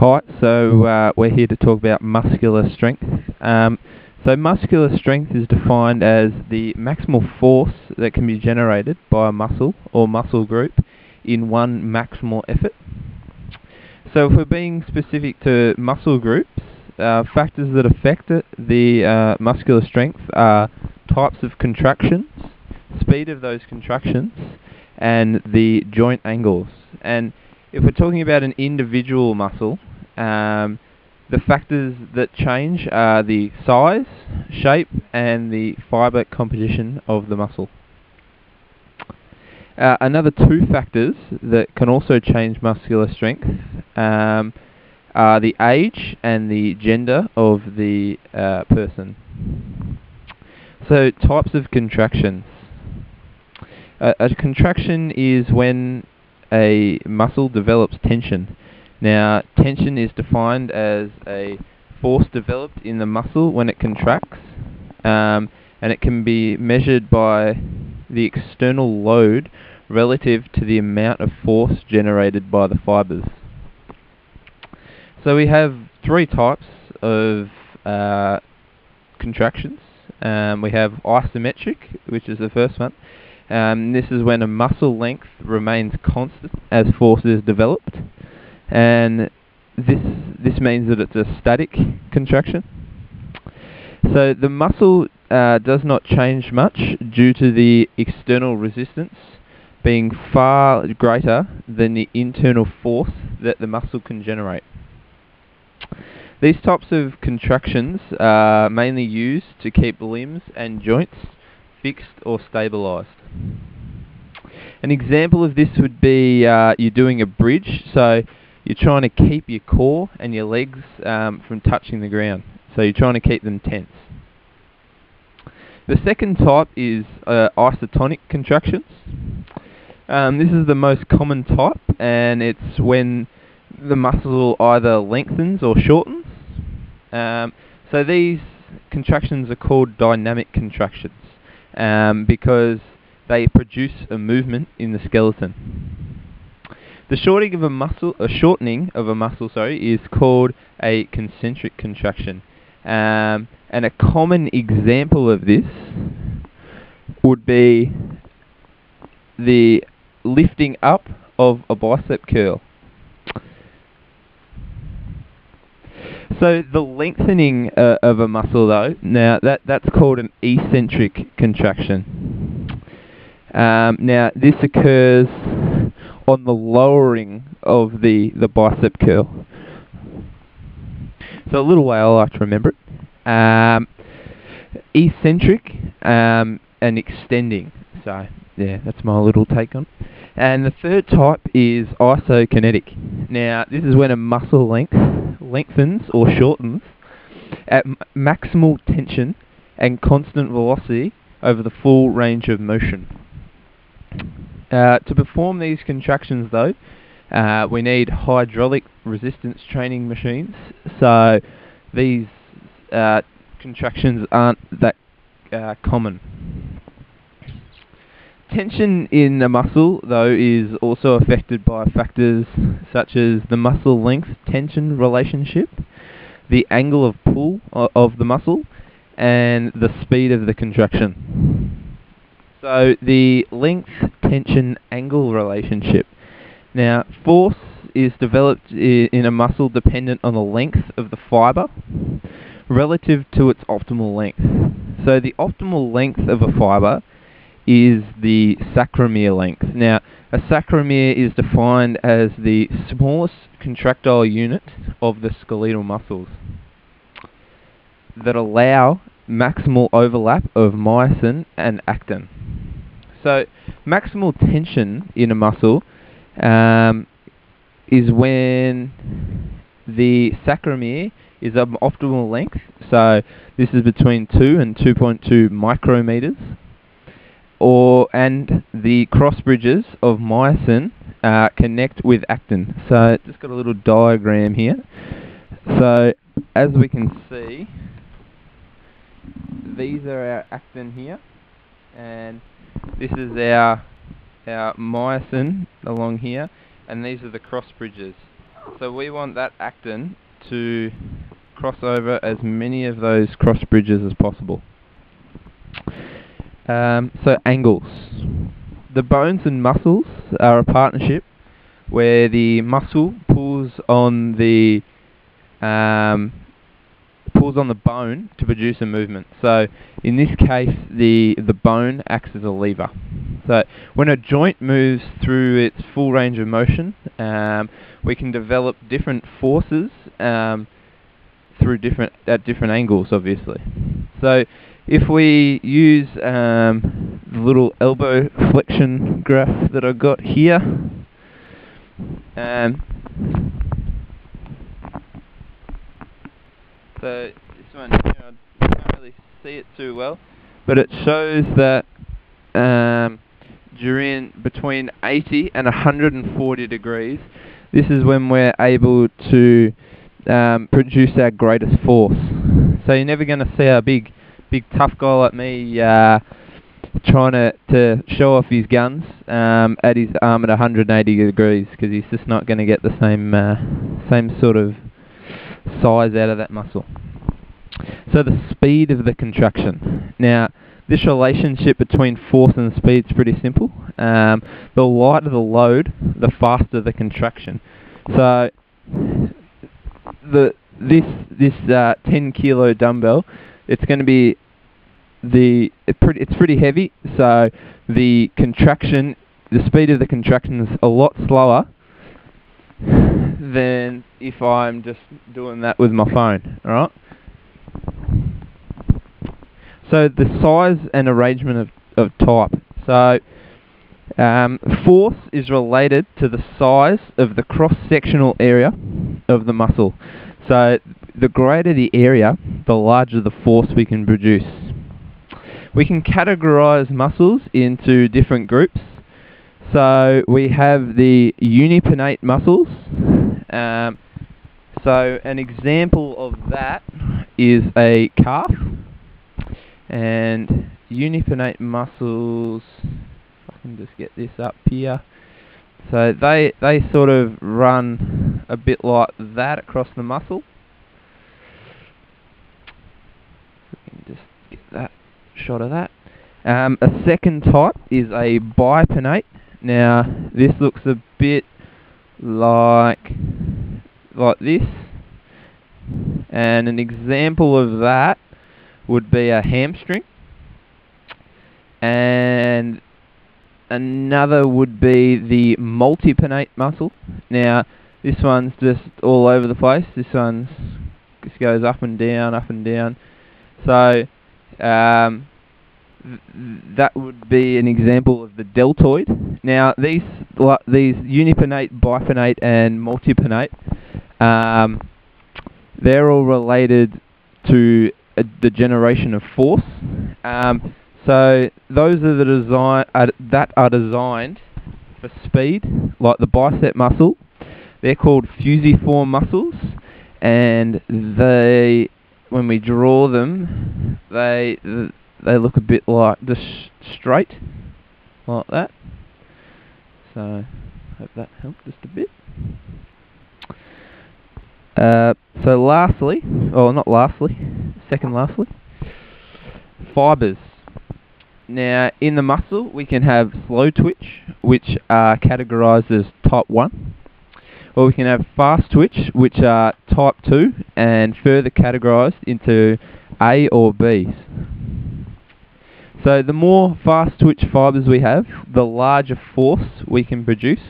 Hi, so we're here to talk about muscular strength. So muscular strength is defined as the maximal force that can be generated by a muscle or muscle group in one maximal effort. So if we're being specific to muscle groups, factors that affect the muscular strength are types of contractions, speed of those contractions, and the joint angles. And if we're talking about an individual muscle, the factors that change are the size, shape, and the fibre composition of the muscle. Another two factors that can also change muscular strength are the age and the gender of the person. So, types of contractions. A contraction is when a muscle develops tension. Now, tension is defined as a force developed in the muscle when it contracts, and it can be measured by the external load relative to the amount of force generated by the fibres. So we have three types of contractions. We have isometric, which is the first one. This is when a muscle length remains constant as force is developed, and this means that it's a static contraction. So the muscle does not change much due to the external resistance being far greater than the internal force that the muscle can generate. These types of contractions are mainly used to keep limbs and joints fixed or stabilised. An example of this would be you're doing a bridge, so you're trying to keep your core and your legs from touching the ground, so you're trying to keep them tense. The second type is isotonic contractions. This is the most common type, and it's when the muscle either lengthens or shortens. So these contractions are called dynamic contractions because they produce a movement in the skeleton. The shortening of a muscle, is called a concentric contraction, and a common example of this would be the lifting up of a bicep curl. So the lengthening of a muscle, though, now that's called an eccentric contraction. Now this occurs on the lowering of the bicep curl. So a little way I like to remember it. Eccentric and extending. So yeah, that's my little take on it. And the third type is isokinetic. Now this is when a muscle lengthens or shortens at maximal tension and constant velocity over the full range of motion. To perform these contractions, though, we need hydraulic resistance training machines, so these contractions aren't that common. Tension in a muscle, though, is also affected by factors such as the muscle length tension relationship, the angle of pull of the muscle, and the speed of the contraction. So the length tension angle relationship. Now, force is developed in a muscle dependent on the length of the fibre relative to its optimal length. So the optimal length of a fibre is the sarcomere length. Now, a sarcomere is defined as the smallest contractile unit of the skeletal muscles that allow maximal overlap of myosin and actin. So, maximal tension in a muscle is when the sarcomere is of optimal length. So, this is between 2 and 2.2 micrometers. And the cross bridges of myosin connect with actin. So just got a little diagram here. So as we can see, these are our actin here, and this is our myosin along here, and these are the cross bridges. So we want that actin to cross over as many of those cross bridges as possible. So angles. The bones and muscles are a partnership where the muscle pulls on the bone to produce a movement. So in this case, the bone acts as a lever. So when a joint moves through its full range of motion, we can develop different forces through at different angles, obviously. So if we use the little elbow flexion graph that I've got here, so this one here, I can't really see it too well, but it shows that during between 80 and 140 degrees, this is when we're able to produce our greatest force. So you're never going to see a big tough guy like me trying to show off his guns at his arm at 180 degrees, because he's just not going to get the same sort of size out of that muscle. So the speed of the contraction. Now, this relationship between force and speed is pretty simple. The lighter the load, the faster the contraction. So this 10 kilo dumbbell, it's going to be it's pretty heavy. So the speed of the contraction is a lot slower than if I'm just doing that with my phone. All right. So the size and arrangement of type. So force is related to the size of the cross-sectional area of the muscle. So the greater the area, the larger the force we can produce. We can categorize muscles into different groups. So we have the unipinnate muscles. So an example of that is a calf. And unipinnate muscles, if I can just get this up here. So they sort of run a bit like that across the muscle. We can just get that shot of that. A second type is a bipinnate. Now this looks a bit like this, and an example of that would be a hamstring, and another would be the multipinnate muscle. Now this one's just all over the place. This one just goes up and down, up and down. So that would be an example of the deltoid. Now these unipinnate, bipinnate and multipinnate, they're all related to the generation of force. So those are that are designed for speed, like the bicep muscle. They're called fusiform muscles, and when we draw them, they look a bit like just straight, like that. So hope that helped just a bit. So lastly, second lastly, fibres. Now in the muscle we can have slow twitch, which are categorized as type 1, or we can have fast twitch, which are type 2 and further categorized into A or Bs. So the more fast twitch fibres we have, the larger force we can produce.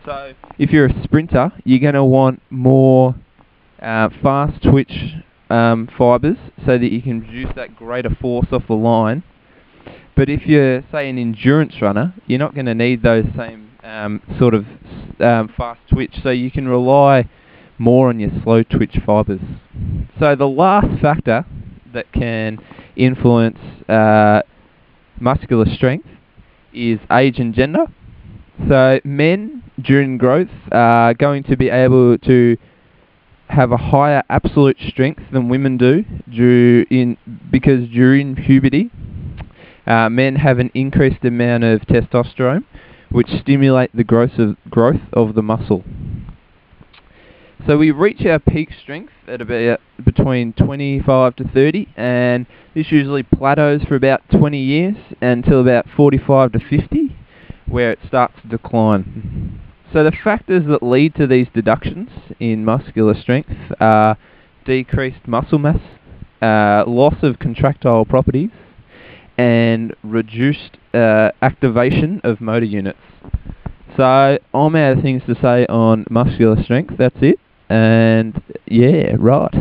So if you're a sprinter, you're going to want more fast twitch fibres so that you can produce that greater force off the line. But if you're, say, an endurance runner, you're not going to need those same sort of fast twitch, so you can rely more on your slow twitch fibres. So the last factor that can influence muscular strength is age and gender. So men during growth are going to be able to have a higher absolute strength than women do because during puberty men have an increased amount of testosterone, which stimulate the growth of the muscle. So we reach our peak strength at about between 25 to 30, and this usually plateaus for about 20 years until about 45 to 50, where it starts to decline. So the factors that lead to these deductions in muscular strength are decreased muscle mass, loss of contractile properties, and reduced activation of motor units. So I'm out of things to say on muscular strength. That's it. And yeah, right.